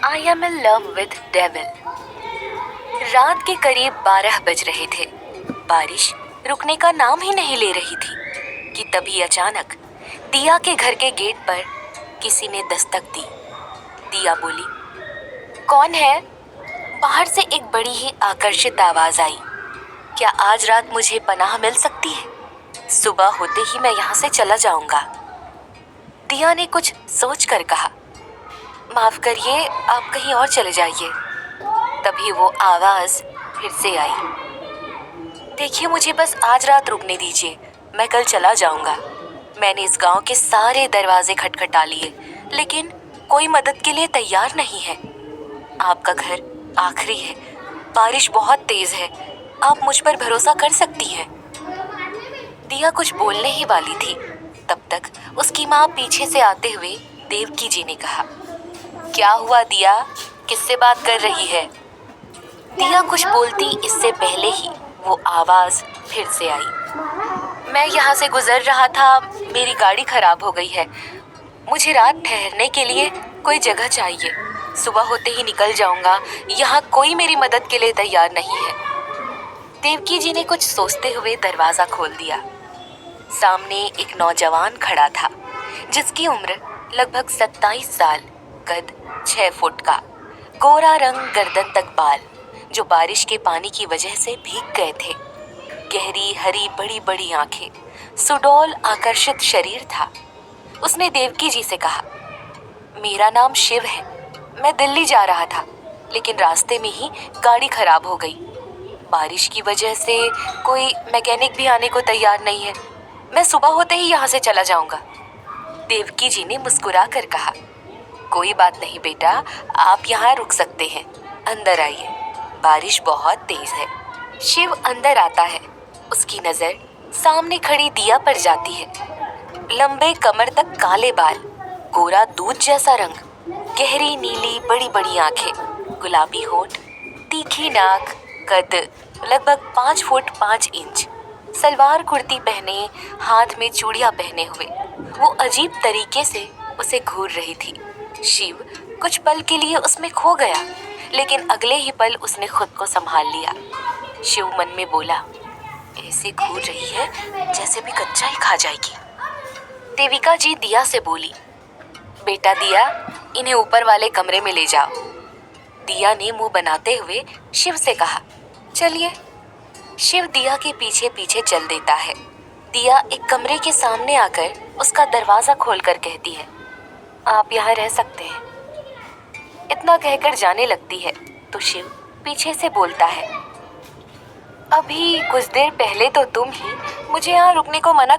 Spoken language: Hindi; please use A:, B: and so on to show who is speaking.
A: I am in love with devil. रात के करीब 12 बज रहे थे। बारिश रुकने का नाम ही नहीं ले रही थी कि तभी अचानक दिया के घर के गेट पर किसी ने दस्तक दी। दिया बोली, कौन है? बाहर से एक बड़ी ही आकर्षित आवाज आई, क्या आज रात मुझे पनाह मिल सकती है? सुबह होते ही मैं यहाँ से चला जाऊंगा। दिया ने कुछ सोचकर कहा, माफ करिए, आप कहीं और चले जाइए। तभी वो आवाज फिर से आई, देखिए मुझे बस आज रात रुकने दीजिए, मैं कल चला जाऊंगा। मैंने इस गांव के सारे दरवाजे खटखटा लिए, लेकिन कोई मदद के लिए तैयार नहीं है। आपका घर आखिरी है, बारिश बहुत तेज है, आप मुझ पर भरोसा कर सकती हैं। दिया कुछ बोलने ही वाली थी, तब तक उसकी माँ पीछे से आते हुए देवकी जी ने कहा, क्या हुआ दिया, किससे बात कर रही है? दिया कुछ बोलती इससे पहले ही वो आवाज फिर से आई, मैं यहाँ से गुजर रहा था, मेरी गाड़ी खराब हो गई है, मुझे रात ठहरने के लिए कोई जगह चाहिए, सुबह होते ही निकल जाऊंगा, यहाँ कोई मेरी मदद के लिए तैयार नहीं है। देवकी जी ने कुछ सोचते हुए दरवाजा खोल दिया। सामने एक नौजवान खड़ा था, जिसकी उम्र लगभग 27 साल, कद 6 फुट का, गोरा रंग, गर्दन तक बाल जो बारिश के पानी की वजह से भीग गए थे, गहरी हरी बड़ी बड़ी आंखें, सुडौल आकर्षित शरीर था। उसने देवकी जी से कहा, मेरा नाम शिव है, मैं दिल्ली जा रहा था, लेकिन रास्ते में ही गाड़ी खराब हो गई। बारिश की वजह से कोई मैकेनिक भी आने को तैयार नहीं है, मैं सुबह होते ही यहाँ से चला जाऊंगा। देवकी जी ने मुस्कुरा कर कहा, कोई बात नहीं बेटा, आप यहाँ रुक सकते हैं, अंदर आइए, बारिश बहुत तेज है। शिव अंदर आता है, उसकी नजर सामने खड़ी दिया पर जाती है। लंबे कमर तक काले बाल, गोरा दूध जैसा रंग, गहरी नीली बड़ी बड़ी आंखें, गुलाबी होठ, तीखी नाक, कद लगभग 5 फुट 5 इंच, सलवार कुर्ती पहने, हाथ में चूड़ियां पहने हुए वो अजीब तरीके से उसे घूर रही थी। शिव कुछ पल के लिए उसमें खो गया, लेकिन अगले ही पल उसने खुद को संभाल लिया। शिव मन में बोला, ऐसे घूर रही है जैसे भी कच्चा ही खा जाएगी। देविका जी दिया से बोली, बेटा दिया, इन्हें ऊपर वाले कमरे में ले जाओ। दिया ने मुंह बनाते हुए शिव से कहा, चलिए। शिव दिया के पीछे पीछे चल देता है। दिया एक कमरे के सामने आकर उसका दरवाजा खोलकर कहती है, आप यहाँ रह सकते हैं। इतना कहकर जाने लगती है तो शिव पीछे से बोलता है, अभी कुछ देर पहले तो तुम ही मुझे यहाँ रुकने को मना